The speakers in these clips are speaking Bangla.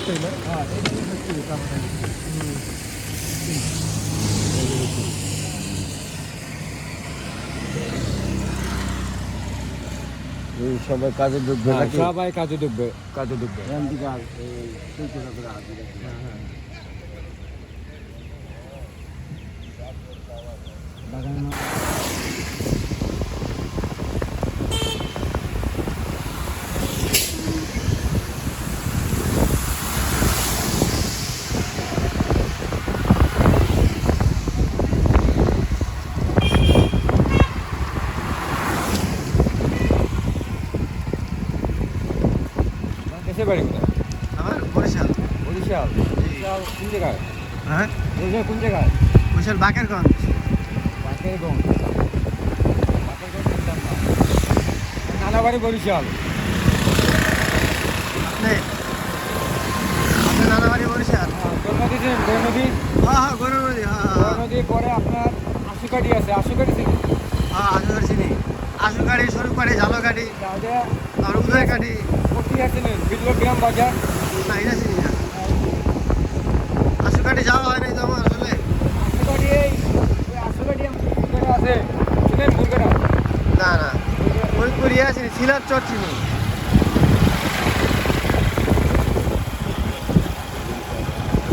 ফ্যাক্টরি না? হ্যাঁ, এটা হলো ফ্যাক্টরি কাপড়ের। এই সবাই কাজে ঢুকবে হ্যাঁ, নাকি? সবাই কাজে ঢুকবে, কাজে ঢুকবে। রান্দিকাল এই সুইচের উপরে হাত দিলে। হ্যাঁ, হ্যাঁ। বাগান মা- দেশের বাড়ি কোথায়? আমার বরিশাল। বরিশাল। বরিশাল কোন জায়গায়? হ্যাঁ, বরিশাল কোন জায়গায়? বরিশাল বাকেরগঞ্জ। বাকেরগঞ্জ। বাকেরগঞ্জ চিনতাম না। নানা বাড়ি বরিশাল। আপনি আপনার নানা বাড়ি বরিশাল? হ্যাঁ, গৌরনদী চিনেন? গৌরনদী? হ্যাঁ হ্যাঁ, গরুর নদী। হ্যাঁ হ্যাঁ গৌরনদী পরে আপনার আশুকাঠি আছে। আশুকাঠি চিনেন? হ্যাঁ, আশুগাড়ি চিনি। আশুগাড়ি, সরুগাড়ি, ঝালগাড়ি, তাহলে আর উদয়গাড়ি। পত্রিকা চিনেন? বিপ্লবগ্রাম বাজার। না, এটা চিনি না। আশুগাড়ি যাওয়া হয় নাই তো আমার আসলে। আশুকাঠি ওই আশুকাঠি মুরগেরা আছে। চিনেন মুরগেরা? না না, ফরিদপুর ইয়ে চিনি, সিলার চর চিনি।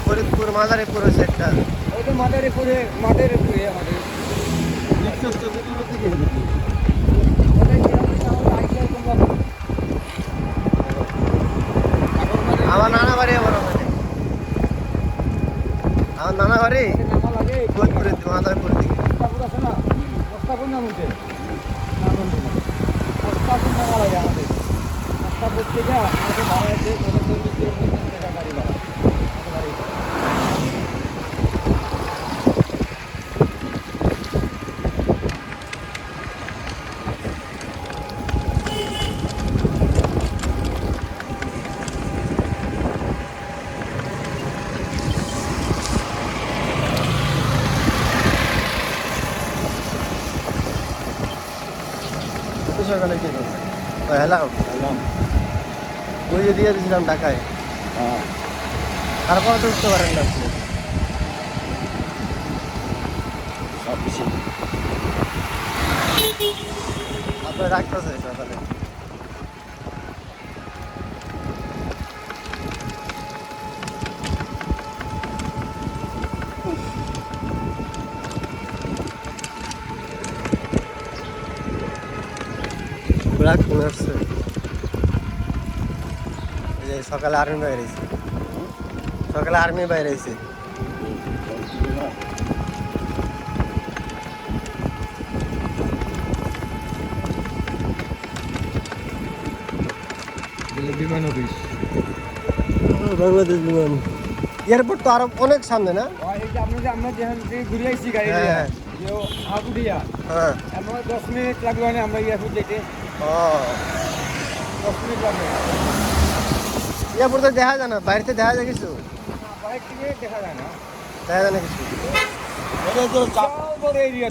ফরিদপুর মাদারীপুর ওই সাইডটা। ওই তো মাদারীপুরে আমাদের বিশ্বস্ত যেগুলো থেকে ওটাই গ্রামে তাহলে আইডিয়া তোমরা বলো। আমার নানা বাড়ি আমার ওখানে। আমার নানা বাড়ি নামা লাগে ফরিদপুরের দিকে, মাদারীপুরের দিকে। রাস্তাপুর আছে না? রাস্তাপুর নাম হচ্ছে রাস্তাপুর নামা লাগে আমাদের। রাস্তাপুর থেকে আমাদের ভাড়া আছে 40 টাকা গাড়ি ভাড়া। আমাদের বাড়ি। তো সকালে কি করছে? ও হেলাম, ওই যে দিয়ে দিয়েছিলাম ঢাকায়। তারপরে তো উঠতে পারেন না আপনি। সব বেশি আপনার রাখতেছে সকালে। রাখ মনে আসছে। এই যে সকালে আর্মি বাইরে আইছে। সকালে আর্মি বাইরে আইছে। বিমান অফিস। বাংলাদেশ বিমান এয়ারপোর্ট তো আরো অনেক সামনে না? এই যে আমরা যেখান থেকে ঘুরে আসছি গাড়ি হ্যাঁ। আগুডিয়া হ্যাঁ। আমরা 10 মিনিট লাগবে না আমরা এয়ারপোর্ট যেতে। ও, 10 মিনিট লাগবে। এয়ারপোর্ট তো দেখা যায় না, বাইরেতে দেখা যায় কিছু? বাইরে থেকে দেখা যায় না। দেখা যায় না কিছু। এটা তো বিশাল বড় এরিয়া।